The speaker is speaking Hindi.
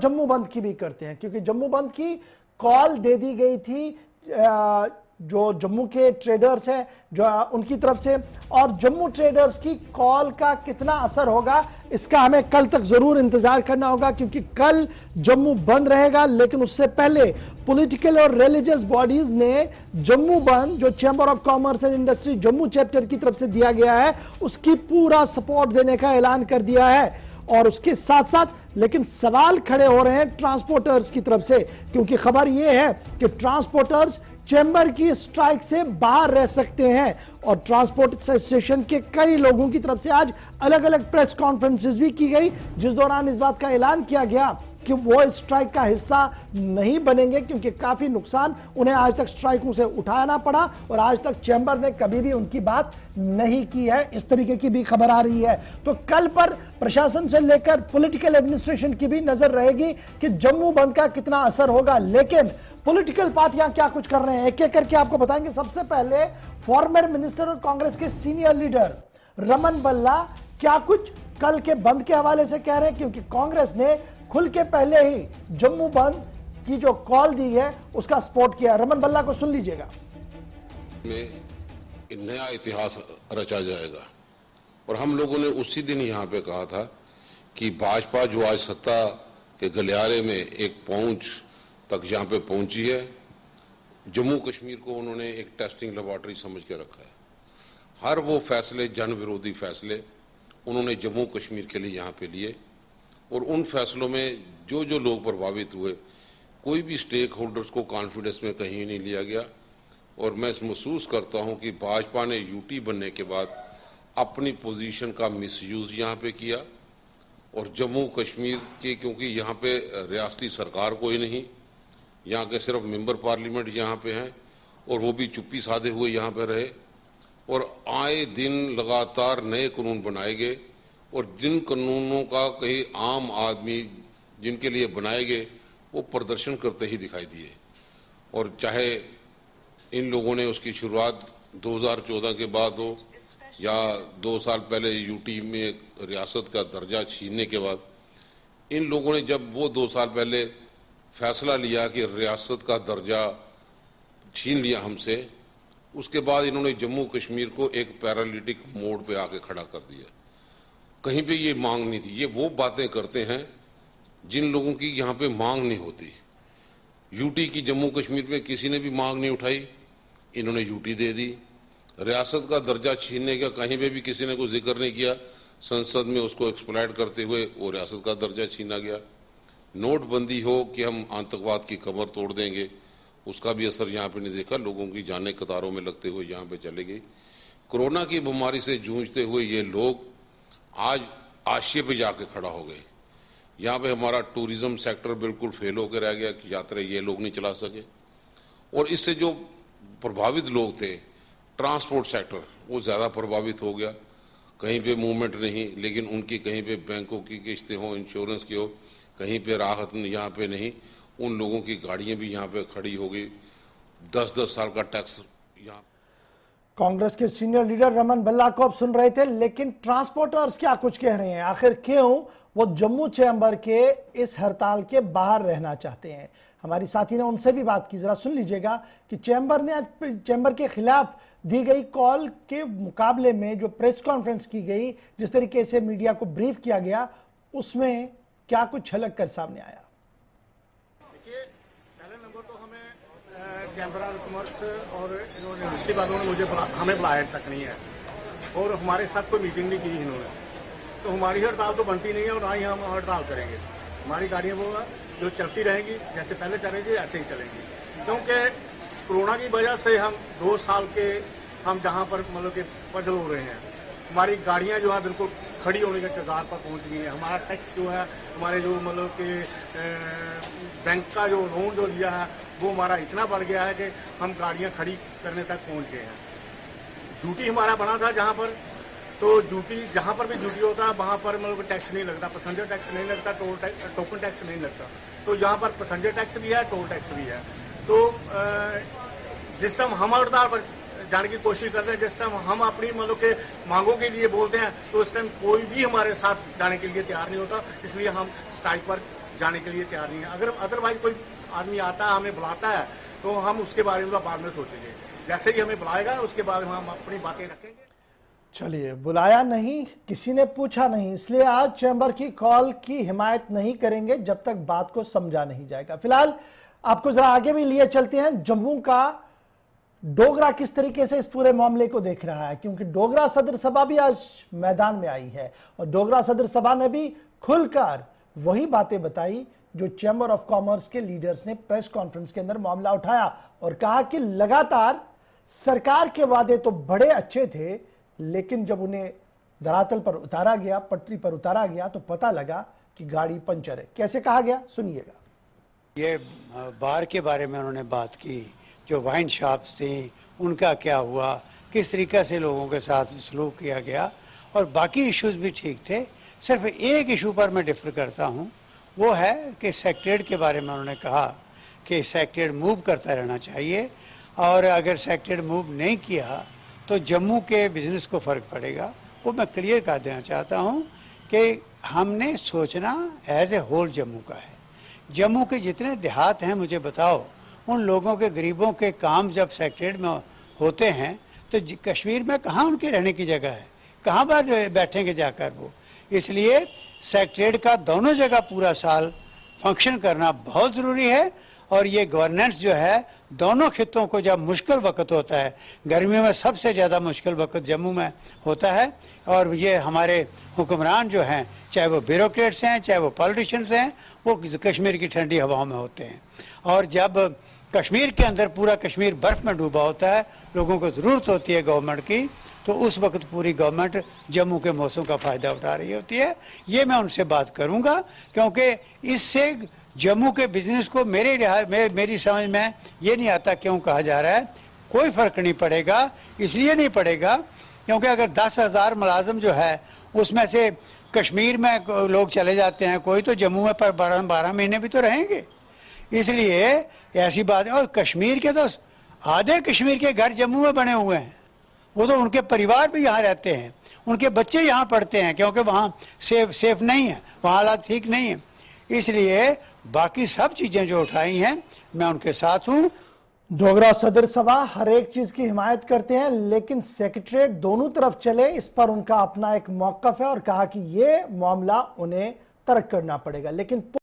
जम्मू बंद की भी करते हैं, क्योंकि जम्मू बंद की कॉल दे दी गई थी जो जम्मू के ट्रेडर्स हैं जो उनकी तरफ से, और जम्मू ट्रेडर्स की कॉल का कितना असर होगा इसका हमें कल तक जरूर इंतजार करना होगा, क्योंकि कल जम्मू बंद रहेगा। लेकिन उससे पहले पॉलिटिकल और रिलीजियस बॉडीज ने जम्मू बंद जो chamber of commerce and industry Jammu chapter की तरफ से दिया गया है उसकी पूरा सपोर्ट देने का ऐलान कर दिया है। और उसके साथ साथ लेकिन सवाल खड़े हो रहे हैं ट्रांसपोर्टर्स की तरफ से, क्योंकि खबर यह है कि ट्रांसपोर्टर्स चैम्बर की स्ट्राइक से बाहर रह सकते हैं। और ट्रांसपोर्ट एसोसिएशन के कई लोगों की तरफ से आज अलग अलग प्रेस कॉन्फ्रेंसेस भी की गई, जिस दौरान इस बात का ऐलान किया गया कि वो स्ट्राइक का हिस्सा नहीं बनेंगे, क्योंकि काफी नुकसान उन्हें आज तक स्ट्राइकों से उठाना पड़ा और आज तक चैम्बर ने कभी भी उनकी बात नहीं की है। इस तरीके की भी खबर आ रही है। तो कल पर प्रशासन से लेकर पॉलिटिकल एडमिनिस्ट्रेशन की भी नजर रहेगी कि जम्मू बंद का कितना असर होगा। लेकिन पॉलिटिकल पार्टियां क्या कुछ कर रहे हैं एक एक करके आपको बताएंगे। सबसे पहले फॉर्मर मिनिस्टर और कांग्रेस के सीनियर लीडर रमन बल्ला क्या कुछ कल के बंद के हवाले से कह रहे हैं, क्योंकि कांग्रेस ने खुल के पहले ही जम्मू बंद की जो कॉल दी है उसका सपोर्ट किया। रमन बल्ला को सुन लीजिएगा। में नया इतिहास रचा जाएगा और हम लोगों ने उसी दिन यहाँ पे कहा था कि भाजपा जो आज सत्ता के गलियारे में एक पहुंच तक जहाँ पे पहुंची है, जम्मू कश्मीर को उन्होंने एक टेस्टिंग लेबोरेटरी समझ के रखा है। हर वो फैसले, जन विरोधी फैसले उन्होंने जम्मू कश्मीर के लिए यहाँ पे लिए और उन फैसलों में जो जो लोग प्रभावित हुए, कोई भी स्टेक होल्डर्स को कॉन्फिडेंस में कहीं नहीं लिया गया। और मैं महसूस करता हूँ कि भाजपा ने यूटी बनने के बाद अपनी पोजीशन का मिसयूज यहाँ पे किया और जम्मू कश्मीर के, क्योंकि यहाँ पे रियासती सरकार कोई नहीं, यहाँ के सिर्फ मेंबर पार्लियामेंट यहाँ पे हैं और वो भी चुप्पी साधे हुए यहाँ पे रहे और आए दिन लगातार नए कानून बनाए गए और जिन कानूनों का कहीं आम आदमी जिनके लिए बनाए गए वो प्रदर्शन करते ही दिखाई दिए। और चाहे इन लोगों ने उसकी शुरुआत 2014 के बाद हो या 2 साल पहले यूटी में रियासत का दर्जा छीनने के बाद, इन लोगों ने जब वो 2 साल पहले फैसला लिया कि रियासत का दर्जा छीन लिया हमसे, उसके बाद इन्होंने जम्मू कश्मीर को एक पैरालिटिक मोड पे आके खड़ा कर दिया। कहीं पे ये मांग नहीं थी। ये वो बातें करते हैं जिन लोगों की यहाँ पे मांग नहीं होती। यूटी की जम्मू कश्मीर में किसी ने भी मांग नहीं उठाई, इन्होंने यूटी दे दी। रियासत का दर्जा छीनने का कहीं पे भी किसी ने कोई जिक्र नहीं किया, संसद में उसको एक्सप्लॉइट करते हुए वो रियासत का दर्जा छीना गया। नोटबंदी हो कि हम आतंकवाद की कमर तोड़ देंगे, उसका भी असर यहाँ पे नहीं देखा। लोगों की जानें कतारों में लगते हुए यहाँ पे चले गई। कोरोना की बीमारी से जूझते हुए ये लोग आज आशिये पे जाके खड़ा हो गए। यहाँ पे हमारा टूरिज्म सेक्टर बिल्कुल फेल होकर रह गया कि यात्रा ये लोग नहीं चला सके और इससे जो प्रभावित लोग थे, ट्रांसपोर्ट सेक्टर वो ज्यादा प्रभावित हो गया। कहीं पे मूवमेंट नहीं, लेकिन उनकी कहीं पे बैंकों की किस्तें हो, इंश्योरेंस की हो, कहीं पे राहत यहाँ पे नहीं। उन लोगों की गाड़ियां भी यहाँ पे खड़ी हो गई। 10-10 साल का टैक्स यहाँ। कांग्रेस के सीनियर लीडर रमन बल्ला को आप सुन रहे थे, लेकिन ट्रांसपोर्टर्स क्या कुछ कह रहे हैं, आखिर क्यों वो जम्मू चैम्बर के इस हड़ताल के बाहर रहना चाहते हैं। हमारी साथी ने उनसे भी बात की, जरा सुन लीजिएगा कि चैम्बर ने आज चैम्बर के खिलाफ दी गई कॉल के मुकाबले में जो प्रेस कॉन्फ्रेंस की गई, जिस तरीके से मीडिया को ब्रीफ किया गया, उसमें क्या कुछ छलक कर सामने आया। चैम्बर ऑफ कॉमर्स और इन्होंने दूसरी बातों ने मुझे हमें बुलाया तक नहीं है और हमारे साथ कोई मीटिंग नहीं की इन्होंने। तो हमारी हड़ताल तो बनती नहीं है और ना ही हम हड़ताल करेंगे। हमारी गाड़ियाँ वो जो चलती रहेंगी, जैसे पहले चलेंगी ऐसे ही चलेंगी, क्योंकि कोरोना की वजह से हम 2 साल के हम जहाँ पर मतलब कि पजल हो रहे हैं। हमारी गाड़ियाँ जो है बिल्कुल खड़ी होने के कगार पर पहुंच गई है। हमारा टैक्स जो है, हमारे जो मतलब कि बैंक का जो लोन जो लिया है वो हमारा इतना बढ़ गया है कि हम गाड़ियां खड़ी करने तक पहुंच गए हैं। ड्यूटी हमारा बना था जहां पर, तो ड्यूटी जहां पर भी ड्यूटी होता है वहां पर मतलब टैक्स नहीं लगता, पैसेंजर टैक्स नहीं लगता, टोकन टैक्स नहीं लगता। तो यहाँ पर पैसेंजर टैक्स भी है, टोल टैक्स भी है। तो जिस टाइम हम हड़ताल पर जाने की कोशिश करते हैं, जिस टाइम हम अपनी मतलब के मांगों के लिए बोलते हैं, तो उस टाइम कोई भी हमारे साथ जाने के लिए तैयार नहीं होता। इसलिए हम स्ट्राइक पर जाने के लिए तैयार नहीं है। अगर अदरवाइज कोई आदमी आता है हमें बुलाता है तो हम उसके बारे में बाद में सोचेंगे। जैसे ही हमें बुलाएगा उसके बाद हम अपनी बातें रखेंगे। चलिए, बुलाया नहीं, किसी ने पूछा नहीं, इसलिए आज चैम्बर की कॉल की हिमायत नहीं करेंगे जब तक बात को समझा नहीं जाएगा। फिलहाल आपको जरा आगे भी लिए चलते हैं। जम्मू का डोगरा किस तरीके से इस पूरे मामले को देख रहा है, क्योंकि डोगरा सदर सभा भी आज मैदान में आई है और डोगरा सदर सभा ने भी खुलकर वही बातें बताई जो चैम्बर ऑफ कॉमर्स के लीडर्स ने प्रेस कॉन्फ्रेंस के अंदर मामला उठाया और कहा कि लगातार सरकार के वादे तो बड़े अच्छे थे, लेकिन जब उन्हें धरातल पर उतारा गया, पटरी पर उतारा गया, तो पता लगा कि गाड़ी पंचर है। कैसे कहा गया, सुनिएगा। ये बार के बारे में उन्होंने बात की, जो वाइन शॉप्स थी उनका क्या हुआ, किस तरीके से लोगों के साथ सलूक किया गया, और बाकी इश्यूज भी ठीक थे। सिर्फ एक इशू पर मैं डिफर करता हूँ, वो है कि सेक्रेटरीट के बारे में उन्होंने कहा कि सेक्रेटरीट मूव करता रहना चाहिए, और अगर सेक्रेटरीट मूव नहीं किया तो जम्मू के बिजनेस को फ़र्क पड़ेगा। वो मैं क्लियर कर देना चाहता हूँ कि हमने सोचना एज ए होल जम्मू का है। जम्मू के जितने देहात हैं मुझे बताओ, उन लोगों के गरीबों के काम जब सेक्रेटरीट में होते हैं तो कश्मीर में कहाँ उनके रहने की जगह है, कहाँ पर बैठेंगे जाकर वो। इसलिए सेक्रेटरीट का दोनों जगह पूरा साल फंक्शन करना बहुत ज़रूरी है। और ये गवर्नेंस जो है दोनों खित्तों को जब मुश्किल वक्त होता है, गर्मियों में सबसे ज़्यादा मुश्किल वक्त जम्मू में होता है, और ये हमारे हुक्मरान जो हैं, चाहे वो ब्यूरोक्रेट्स हैं चाहे वो पॉलिटिशियंस हैं, वो कश्मीर की ठंडी हवाओं में होते हैं। और जब कश्मीर के अंदर पूरा कश्मीर बर्फ़ में डूबा होता है, लोगों को ज़रूरत होती है गवर्नमेंट की, तो उस वक्त पूरी गवर्नमेंट जम्मू के मौसम का फ़ायदा उठा रही होती है। ये मैं उनसे बात करूँगा, क्योंकि इससे जम्मू के बिजनेस को मेरी समझ में ये नहीं आता क्यों कहा जा रहा है। कोई फ़र्क नहीं पड़ेगा, इसलिए नहीं पड़ेगा क्योंकि अगर 10,000 मुलाजम जो है उसमें से कश्मीर में लोग चले जाते हैं, कोई तो जम्मू में पर 12 महीने भी तो रहेंगे। इसलिए ऐसी बात है। और कश्मीर के तो आधे कश्मीर के घर जम्मू में बने हुए हैं, वो तो उनके परिवार भी यहाँ रहते हैं, उनके बच्चे यहाँ पढ़ते हैं, क्योंकि वहाँ सेफ नहीं है, वहाँ हालात ठीक नहीं है। इसलिए बाकी सब चीजें जो उठाई हैं मैं उनके साथ हूं। डोगरा सदर सभा हर एक चीज की हिमायत करते हैं, लेकिन सेक्रेटरीट दोनों तरफ चले, इस पर उनका अपना एक मौकफ है और कहा कि ये मामला उन्हें तर्क करना पड़ेगा। लेकिन